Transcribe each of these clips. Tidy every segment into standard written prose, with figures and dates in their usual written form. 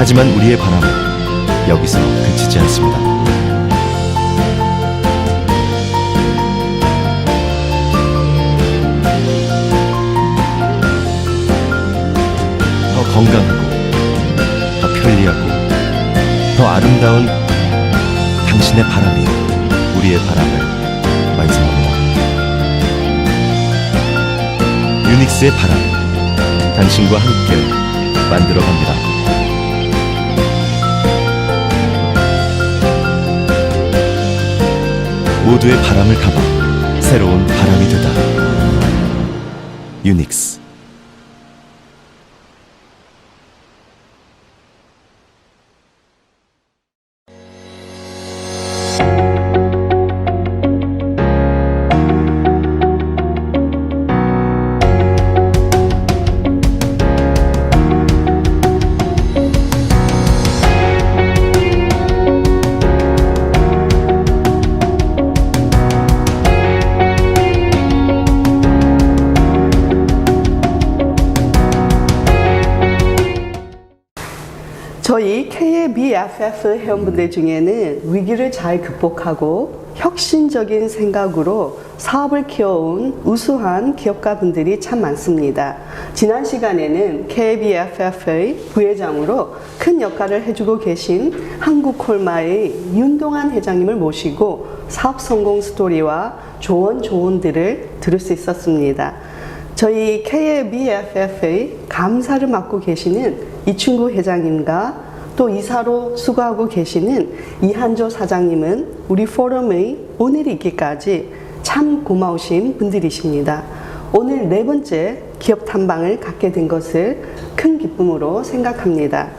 하지만 우리의 바람은 여기서 그치지 않습니다. 더 건강하고, 더 편리하고, 더 아름다운 당신의 바람이 우리의 바람을 완성합니다. 유닉스의 바람, 당신과 함께 만들어갑니다. 모두의 바람을 담아 새로운 바람이 되다. 유닉스. 저희 KBFF 회원분들 중에는 위기를 잘 극복하고 혁신적인 생각으로 사업을 키워온 우수한 기업가분들이 참 많습니다. 지난 시간에는 KBFF의 부회장으로 큰 역할을 해주고 계신 한국콜마의 윤동환 회장님을 모시고 사업 성공 스토리와 조언들을 들을 수 있었습니다. 저희 KBFF의 감사를 맡고 계시는 이충구 회장님과 또 이사로 수고하고 계시는 이한조 사장님은 우리 포럼의 오늘이 있기까지 참 고마우신 분들이십니다. 오늘 네 번째 기업 탐방을 갖게 된 것을 큰 기쁨으로 생각합니다.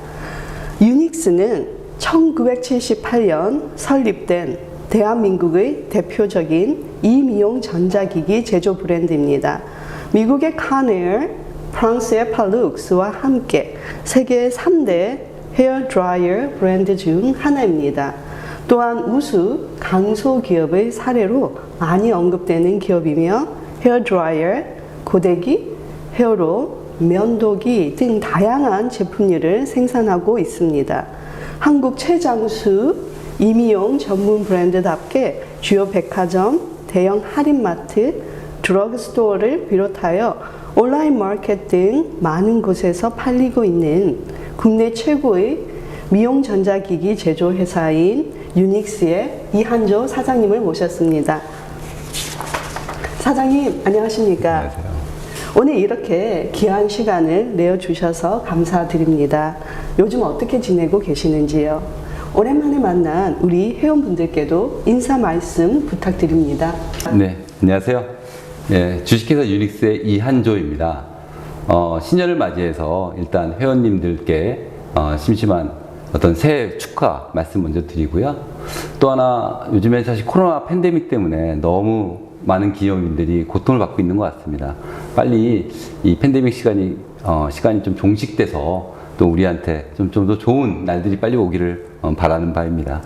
유닉스는 1978년 설립된 대한민국의 대표적인 이미용 전자기기 제조 브랜드입니다. 미국의 카네어, 프랑스의 팔룩스와 함께 세계 3대 헤어 드라이어 브랜드 중 하나입니다. 또한 우수 강소기업의 사례로 많이 언급되는 기업이며 헤어 드라이어, 고데기, 헤어로, 면도기 등 다양한 제품류를 생산하고 있습니다. 한국 최장수 이미용 전문 브랜드답게 주요 백화점, 대형 할인마트, 드러그스토어를 비롯하여 온라인 마켓 등 많은 곳에서 팔리고 있는 국내 최고의 미용 전자기기 제조 회사인 유닉스의 이한조 사장님을 모셨습니다. 사장님, 안녕하십니까? 안녕하세요. 오늘 이렇게 귀한 시간을 내어주셔서 감사드립니다. 요즘 어떻게 지내고 계시는지요? 오랜만에 만난 우리 회원분들께도 인사 말씀 부탁드립니다. 네, 안녕하세요. 예, 주식회사 유닉스의 이한조입니다. 신년을 맞이해서 일단 회원님들께 심심한 어떤 새해 축하 말씀 먼저 드리고요. 또 하나, 요즘에 사실 코로나 팬데믹 때문에 너무 많은 기업인들이 고통을 받고 있는 것 같습니다. 빨리 이 팬데믹 시간이 좀 종식돼서 또 우리한테 좀 더 좋은 날들이 빨리 오기를 바라는 바입니다.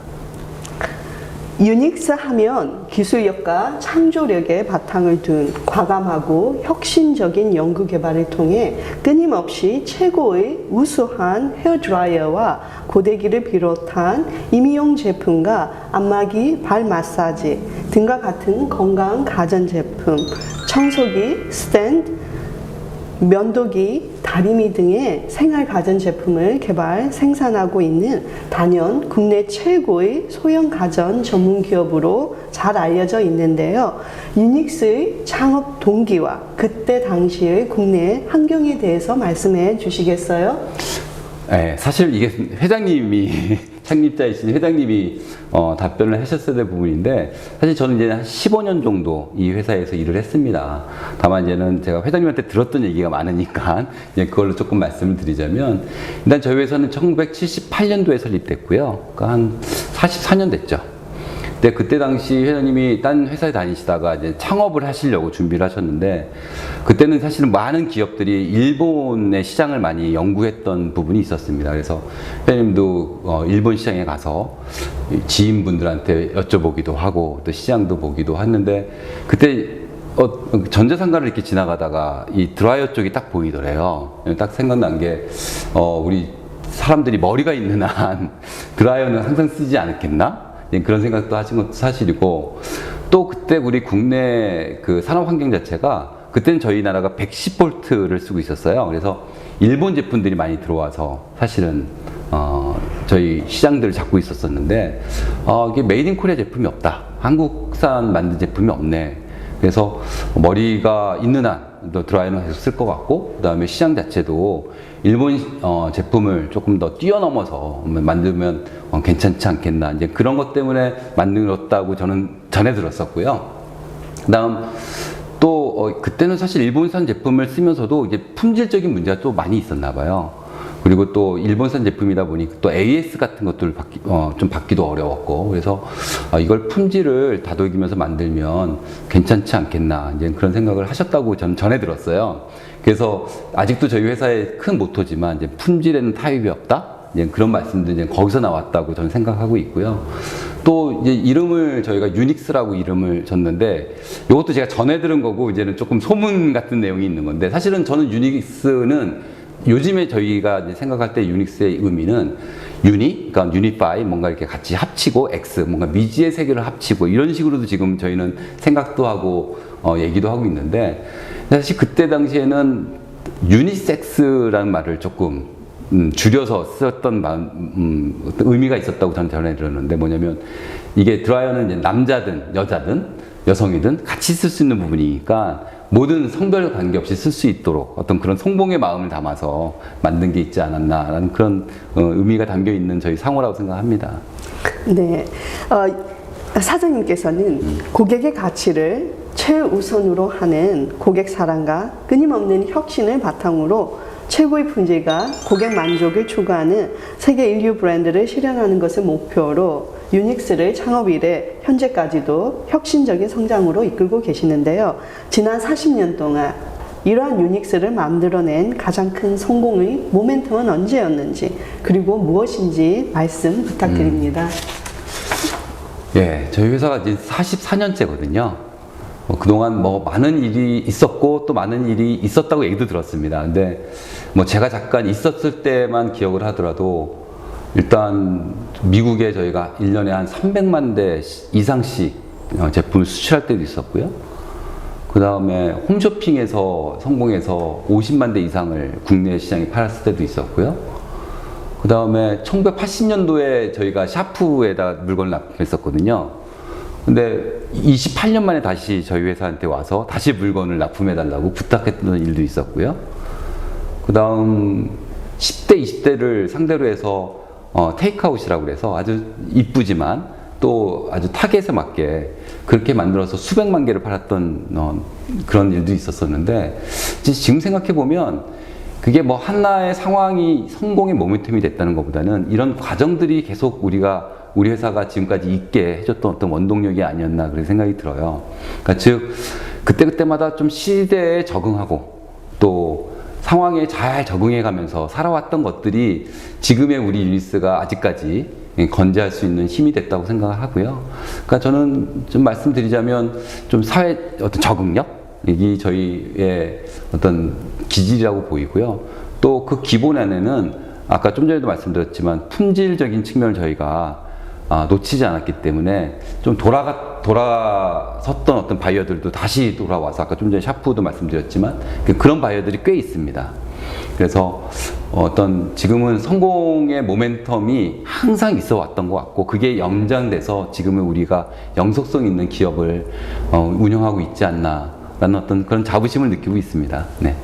유닉스 하면 기술력과 창조력에 바탕을 둔 과감하고 혁신적인 연구 개발을 통해 끊임없이 최고의 우수한 헤어드라이어와 고데기를 비롯한 임의용 제품과 안마기, 발 마사지 등과 같은 건강 가전제품, 청소기, 스탠드, 면도기, 다리미 등의 생활 가전제품을 개발, 생산하고 있는 단연 국내 최고의 소형 가전 전문 기업으로 잘 알려져 있는데요. 유닉스의 창업 동기와 그때 당시의 국내 환경에 대해서 말씀해 주시겠어요? 네, 사실 이게 회장님이 창립자이신 회장님이 답변을 하셨어야 될 부분인데, 사실 저는 이제 한 15년 정도 이 회사에서 일을 했습니다. 다만 이제는 제가 회장님한테 들었던 얘기가 많으니까 이제 그걸로 조금 말씀을 드리자면, 일단 저희 회사는 1978년도에 설립됐고요. 그러니까 한 44년 됐죠. 근데 그때 당시 회장님이 딴 회사에 다니시다가 이제 창업을 하시려고 준비를 하셨는데, 그때는 사실은 많은 기업들이 일본의 시장을 많이 연구했던 부분이 있었습니다. 그래서 회장님도 일본 시장에 가서 지인분들한테 여쭤보기도 하고 또 시장도 보기도 했는데, 그때 전자상가를 이렇게 지나가다가 이 드라이어 쪽이 딱 보이더래요. 딱 생각난 게 우리 사람들이 머리가 있는 한 드라이어는 항상 쓰지 않겠나? 그런 생각도 하신 것도 사실이고, 또 그때 우리 국내 그 산업 환경 자체가, 그때는 저희 나라가 110V를 쓰고 있었어요. 그래서 일본 제품들이 많이 들어와서 사실은 저희 시장들을 잡고 있었었는데, 이게 메이드 인 코리아 제품이 없다, 한국산 만든 제품이 없네. 그래서 머리가 있는 한 드라이어는 계속 쓸 것 같고, 그 다음에 시장 자체도 일본 제품을 조금 더 뛰어넘어서 만들면 괜찮지 않겠나, 이제 그런 것 때문에 만들었다고 저는 전해 들었었고요. 그 다음 또 그때는 사실 일본산 제품을 쓰면서도 이제 품질적인 문제가 또 많이 있었나 봐요. 그리고 또 일본산 제품이다 보니 또 AS 같은 것들을 좀 받기도 어려웠고, 그래서 이걸 품질을 다독이면서 만들면 괜찮지 않겠나, 이제 그런 생각을 하셨다고 저는 전해 들었어요. 그래서 아직도 저희 회사의 큰 모토지만, 이제 품질에는 타협이 없다, 이제 그런 말씀도 이제 거기서 나왔다고 저는 생각하고 있고요. 또 이제 이름을 저희가 유닉스라고 이름을 줬는데, 이것도 제가 전해 들은 거고 이제는 조금 소문 같은 내용이 있는 건데, 사실은 저는 유닉스는 요즘에 저희가 이제 생각할 때 유닉스의 의미는 그러니까 유니파이, 뭔가 이렇게 같이 합치고, X, 뭔가 미지의 세계를 합치고, 이런 식으로도 지금 저희는 생각도 하고 얘기도 하고 있는데, 사실 그때 당시에는 유니섹스라는 말을 조금 줄여서 썼던 의미가 있었다고 저는 전해 들었는데, 뭐냐면 이게 드라이어는 이제 남자든 여자든 여성이든 같이 쓸 수 있는 부분이니까 모든 성별 관계없이 쓸 수 있도록 어떤 그런 성봉의 마음을 담아서 만든 게 있지 않았나라는 그런 의미가 담겨 있는 저희 상호라고 생각합니다. 네, 사장님께서는 고객의 가치를 최우선으로 하는 고객 사랑과 끊임없는 혁신을 바탕으로 최고의 품질과 고객 만족을 추구하는 세계 인류 브랜드를 실현하는 것을 목표로 유닉스를 창업 이래 현재까지도 혁신적인 성장으로 이끌고 계시는데요. 지난 40년 동안 이러한 유닉스를 만들어낸 가장 큰 성공의 모멘텀은 언제였는지, 그리고 무엇인지 말씀 부탁드립니다. 예, 저희 회사가 이제 44년째거든요. 그동안 많은 일이 있었고 또 많은 일이 있었다고 얘기도 들었습니다. 근데 제가 잠깐 있었을 때만 기억을 하더라도, 일단 미국에 저희가 1년에 한 300만 대 이상씩 제품을 수출할 때도 있었고요. 그 다음에 홈쇼핑에서 성공해서 50만 대 이상을 국내 시장에 팔았을 때도 있었고요. 그 다음에 1980년도에 저희가 샤프에다 물건을 납품했었거든요. 근데 28년 만에 다시 저희 회사한테 와서 다시 물건을 납품해달라고 부탁했던 일도 있었고요. 그 다음 10대, 20대를 상대로 해서 테이크아웃이라고 그래서 아주 이쁘지만 또 아주 타겟에 맞게 그렇게 만들어서 수백만 개를 팔았던 그런 일도 있었었는데, 지금 생각해 보면 그게 뭐 하나의 상황이 성공의 모멘텀이 됐다는 것보다는 이런 과정들이 계속 우리 회사가 지금까지 있게 해줬던 어떤 원동력이 아니었나 그런 생각이 들어요. 그러니까 즉 그때마다 좀 시대에 적응하고 또 상황에 잘 적응해 가면서 살아왔던 것들이 지금의 우리 유니스가 아직까지 건재할 수 있는 힘이 됐다고 생각을 하고요. 그러니까 저는 좀 말씀드리자면 좀 사회 어떤 적응력이 저희의 어떤 기질이라고 보이고요. 또 그 기본 안에는 아까 좀 전에도 말씀드렸지만 품질적인 측면을 저희가 놓치지 않았기 때문에 좀 돌아섰던 어떤 바이어들도 다시 돌아와서 아까 좀 전에 샤프도 말씀드렸지만 그런 바이어들이 꽤 있습니다. 그래서 어떤 지금은 성공의 모멘텀이 항상 있어 왔던 것 같고 그게 연장돼서 지금은 우리가 영속성 있는 기업을 운영하고 있지 않나라는 어떤 그런 자부심을 느끼고 있습니다. 네.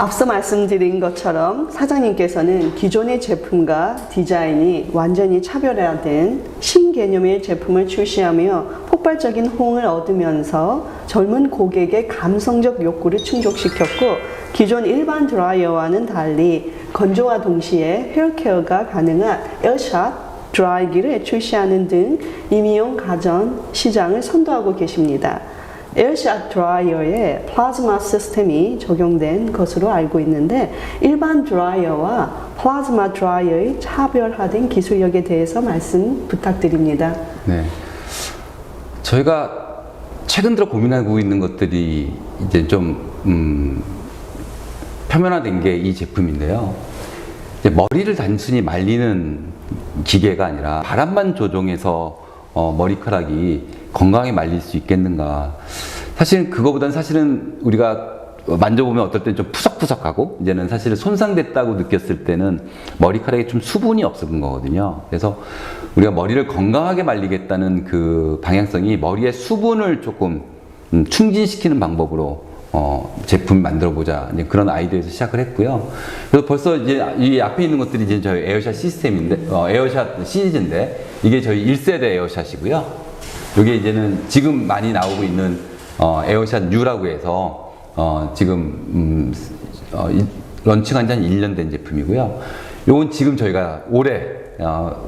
앞서 말씀드린 것처럼 사장님께서는 기존의 제품과 디자인이 완전히 차별화된 신개념의 제품을 출시하며 폭발적인 호응을 얻으면서 젊은 고객의 감성적 욕구를 충족시켰고, 기존 일반 드라이어와는 달리 건조와 동시에 헤어케어가 가능한 에어샷 드라이기를 출시하는 등 임의용 가전 시장을 선도하고 계십니다. 에어샷 드라이어에 플라즈마 시스템이 적용된 것으로 알고 있는데, 일반 드라이어와 플라즈마 드라이어의 차별화된 기술력에 대해서 말씀 부탁드립니다. 네. 저희가 최근 들어 고민하고 있는 것들이 이제 좀 표면화된 게 이 제품인데요. 이제 머리를 단순히 말리는 기계가 아니라 바람만 조종해서 머리카락이 건강하게 말릴 수 있겠는가. 사실 그거보다는 사실은 우리가 만져보면 어떨 땐 좀 푸석푸석하고, 이제는 사실 손상됐다고 느꼈을 때는 머리카락에 좀 수분이 없은 거거든요. 그래서 우리가 머리를 건강하게 말리겠다는 그 방향성이 머리의 수분을 조금 충진시키는 방법으로 제품 만들어 보자, 이제 그런 아이디어에서 시작을 했고요. 그래서 벌써 이제 이 앞에 있는 것들이 이제 저희 에어샷 시스템인데, 에어샷 시리즈인데, 이게 저희 1세대 에어샷이고요. 이게 이제는 지금 많이 나오고 있는 에어샷 U라고 해서 지금 런칭한 지 한 1년 된 제품이고요. 요건 지금 저희가 올해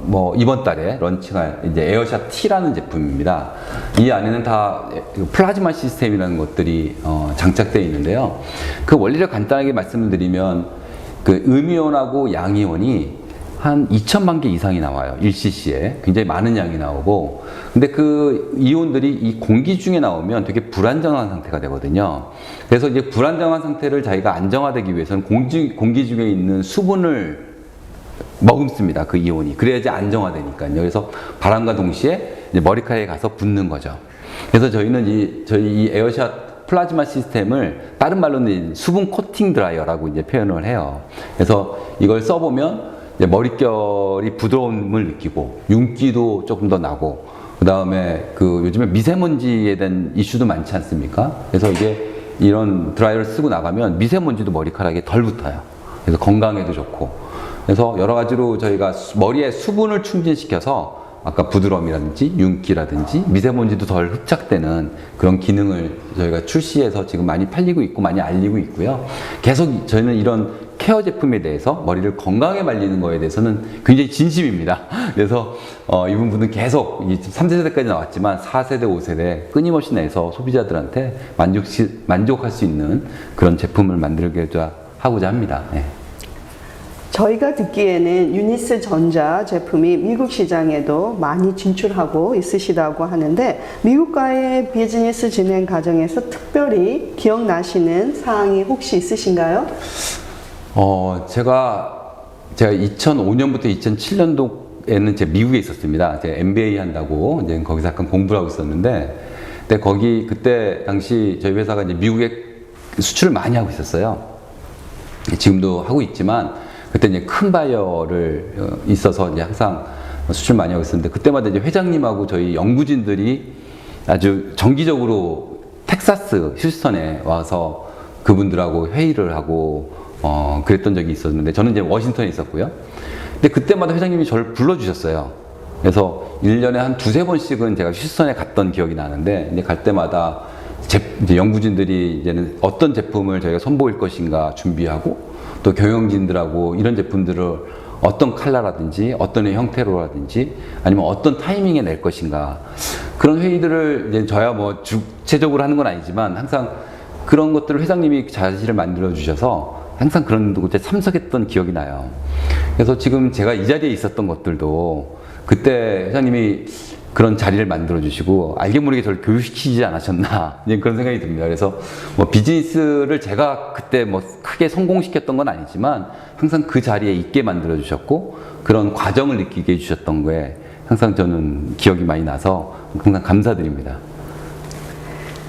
뭐 이번 달에 런칭할 이제 에어샷 T라는 제품입니다. 이 안에는 다 플라즈마 시스템이라는 것들이 장착되어 있는데요. 그 원리를 간단하게 말씀을 드리면, 그 음이온하고 양이온이 한 2천만 개 이상이 나와요. 1cc에. 굉장히 많은 양이 나오고, 근데 그 이온들이 이 공기 중에 나오면 되게 불안정한 상태가 되거든요. 그래서 이제 불안정한 상태를 자기가 안정화되기 위해서는 공기 중에 있는 수분을 머금습니다. 그 이온이. 그래야지 안정화되니까요. 그래서 바람과 동시에 이제 머리카락에 가서 붙는 거죠. 그래서 저희는 저희 이 에어샷 플라즈마 시스템을 다른 말로는 수분 코팅 드라이어라고 이제 표현을 해요. 그래서 이걸 써보면 이제 머릿결이 부드러움을 느끼고 윤기도 조금 더 나고, 그 다음에 그 요즘에 미세먼지에 대한 이슈도 많지 않습니까? 그래서 이게 이런 드라이어를 쓰고 나가면 미세먼지도 머리카락에 덜 붙어요. 그래서 건강에도 좋고. 그래서 여러 가지로 저희가 머리에 수분을 충진시켜서 아까 부드러움이라든지 윤기라든지 미세먼지도 덜 흡착되는 그런 기능을 저희가 출시해서 지금 많이 팔리고 있고 많이 알리고 있고요. 계속 저희는 이런 케어 제품에 대해서 머리를 건강하게 말리는 거에 대해서는 굉장히 진심입니다. 그래서 이 부분은 계속 3세 세대까지 나왔지만 4세대, 5세대 끊임없이 내서 소비자들한테 만족할 수 있는 그런 제품을 만들고자 하고자 합니다. 네. 저희가 듣기에는 유니스 전자 제품이 미국 시장에도 많이 진출하고 있으시다고 하는데 미국과의 비즈니스 진행 과정에서 특별히 기억나시는 사항이 혹시 있으신가요? 제가 2005년부터 2007년도에는 제가 미국에 있었습니다. 제가 MBA 한다고 이제 거기서 약간 공부를 하고 있었는데, 근데 그때 당시 저희 회사가 이제 미국에 수출을 많이 하고 있었어요. 지금도 하고 있지만 그때 이제 큰 바이어를 있어서 이제 항상 수출 많이 하고 있었는데 그때마다 이제 회장님하고 저희 연구진들이 아주 정기적으로 텍사스 휴스턴에 와서 그분들하고 회의를 하고 그랬던 적이 있었는데 저는 이제 워싱턴에 있었고요. 근데 그때마다 회장님이 저를 불러주셨어요. 그래서 1년에 한 두세 번씩은 제가 휴스턴에 갔던 기억이 나는데 이제 갈 때마다 이제 연구진들이 이제는 어떤 제품을 저희가 선보일 것인가 준비하고 또 경영진들하고 이런 제품들을 어떤 컬러라든지 어떤 형태로라든지 아니면 어떤 타이밍에 낼 것인가 그런 회의들을 이제 저야 뭐 주체적으로 하는 건 아니지만 항상 그런 것들을 회장님이 자시를 만들어 주셔서 항상 그런 곳에 참석했던 기억이 나요. 그래서 지금 제가 이 자리에 있었던 것들도 그때 회장님이 그런 자리를 만들어 주시고 알게 모르게 저를 교육시키지 않으셨나 그런 생각이 듭니다. 그래서 뭐 비즈니스를 제가 그때 뭐 크게 성공시켰던 건 아니지만 항상 그 자리에 있게 만들어 주셨고 그런 과정을 느끼게 해주셨던 거에 항상 저는 기억이 많이 나서 항상 감사드립니다.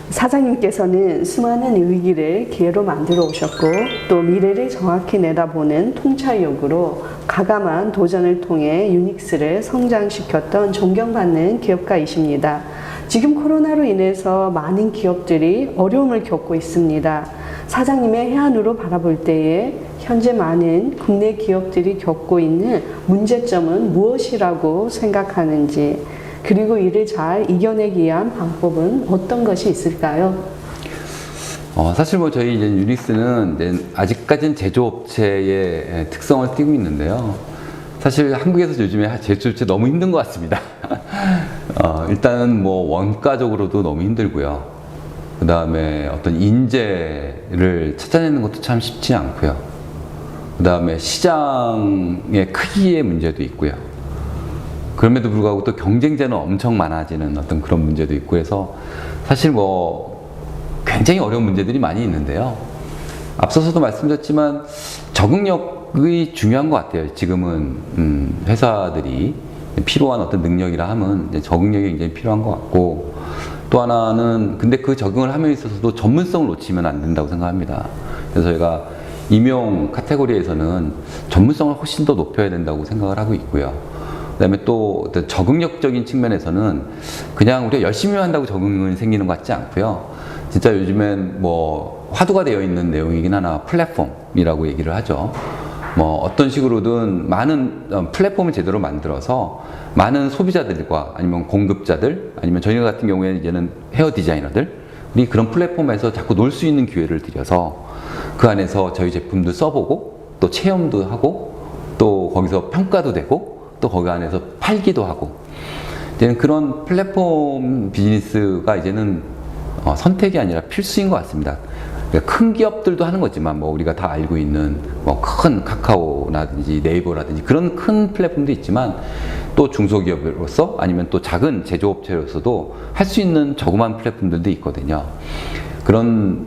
사장님께서는 수많은 위기를 기회로 만들어 오셨고 또 미래를 정확히 내다보는 통찰력으로 과감한 도전을 통해 유닉스를 성장시켰던 존경받는 기업가이십니다. 지금 코로나로 인해서 많은 기업들이 어려움을 겪고 있습니다. 사장님의 해안으로 바라볼 때에 현재 많은 국내 기업들이 겪고 있는 문제점은 무엇이라고 생각하는지 그리고 이를 잘 이겨내기 위한 방법은 어떤 것이 있을까요? 사실 뭐 저희 이제 유닉스는 이제 아직까지는 제조업체의 특성을 띠고 있는데요. 사실 한국에서 요즘에 제조업체 너무 힘든 것 같습니다. 일단은 뭐 원가적으로도 너무 힘들고요. 그 다음에 어떤 인재를 찾아내는 것도 참 쉽지 않고요. 그 다음에 시장의 크기의 문제도 있고요. 그럼에도 불구하고 또 경쟁자는 엄청 많아지는 어떤 그런 문제도 있고 해서 사실 뭐 굉장히 어려운 문제들이 많이 있는데요. 앞서서도 말씀드렸지만 적응력이 중요한 것 같아요. 지금은 회사들이 필요한 어떤 능력이라 하면 이제 적응력이 굉장히 필요한 것 같고 또 하나는 근데 그 적응을 함에 있어서도 전문성을 놓치면 안 된다고 생각합니다. 그래서 저희가 임용 카테고리에서는 전문성을 훨씬 더 높여야 된다고 생각을 하고 있고요. 그다음에 또 적응력적인 측면에서는 그냥 우리가 열심히 한다고 적응이 생기는 것 같지 않고요. 진짜 요즘엔 뭐 화두가 되어 있는 내용이긴 하나 플랫폼이라고 얘기를 하죠. 뭐 어떤 식으로든 많은 플랫폼을 제대로 만들어서 많은 소비자들과 아니면 공급자들 아니면 저희 같은 경우에는 이제는 헤어 디자이너들이 그런 플랫폼에서 자꾸 놀 수 있는 기회를 드려서 그 안에서 저희 제품도 써보고 또 체험도 하고 또 거기서 평가도 되고 또 거기 안에서 팔기도 하고 이제는 그런 플랫폼 비즈니스가 이제는 선택이 아니라 필수인 것 같습니다. 그러니까 큰 기업들도 하는 거지만 뭐 우리가 다 알고 있는 뭐 큰 카카오라든지 네이버라든지 그런 큰 플랫폼도 있지만 또 중소기업으로서 아니면 또 작은 제조업체로서도 할 수 있는 저렴한 플랫폼들도 있거든요. 그런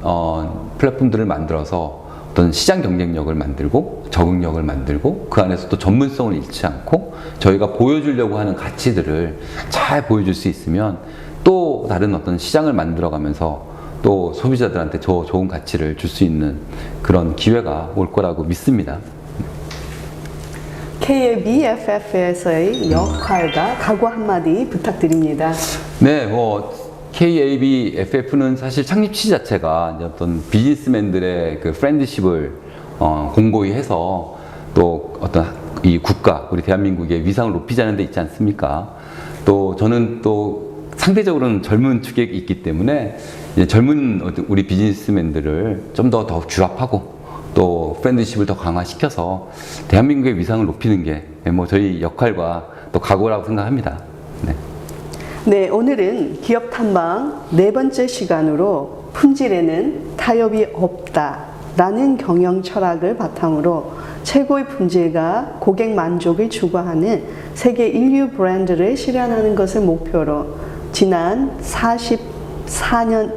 플랫폼들을 만들어서 어떤 시장 경쟁력을 만들고 적응력을 만들고 그 안에서 또 전문성을 잃지 않고 저희가 보여주려고 하는 가치들을 잘 보여줄 수 있으면 또 다른 어떤 시장을 만들어가면서 또 소비자들한테 더 좋은 가치를 줄 수 있는 그런 기회가 올 거라고 믿습니다. KBFF에서의 역할과 각오 한마디 부탁드립니다. 네, 뭐 KABFF는 사실 창립 취지 자체가 이제 어떤 비즈니스맨들의 그 프렌드십을 공고히 해서 또 어떤 이 국가, 우리 대한민국의 위상을 높이자는 데 있지 않습니까? 또 저는 또 상대적으로는 젊은 축에 있기 때문에 이제 젊은 우리 비즈니스맨들을 좀 더 규합하고 또 프렌드십을 더 강화시켜서 대한민국의 위상을 높이는 게 뭐 저희 역할과 또 각오라고 생각합니다. 네. 네, 오늘은 기업 탐방 네 번째 시간으로 품질에는 타협이 없다라는 경영 철학을 바탕으로 최고의 품질과 고객 만족을 추구하는 세계 인류 브랜드를 실현하는 것을 목표로 지난 44년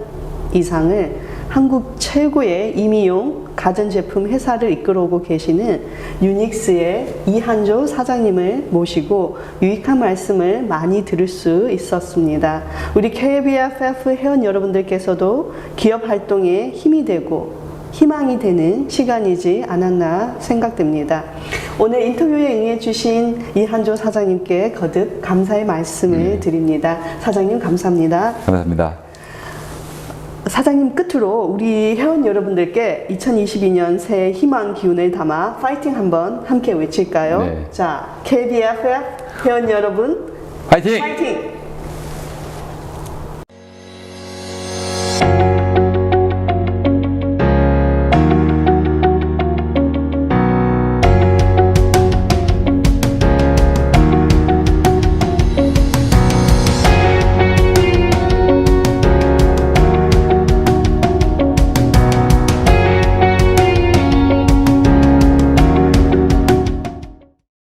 이상을 한국 최고의 임의용 가전제품 회사를 이끌어오고 계시는 유닉스의 이한조 사장님을 모시고 유익한 말씀을 많이 들을 수 있었습니다. 우리 KBFF 회원 여러분들께서도 기업 활동에 힘이 되고 희망이 되는 시간이지 않았나 생각됩니다. 오늘 인터뷰에 응해주신 이한조 사장님께 거듭 감사의 말씀을 드립니다. 사장님 감사합니다. 감사합니다. 사장님 끝으로 우리 회원 여러분들께 2022년 새해 희망 기운을 담아 파이팅 한번 함께 외칠까요? 네. 자, KBFF 회원 여러분 파이팅! 파이팅!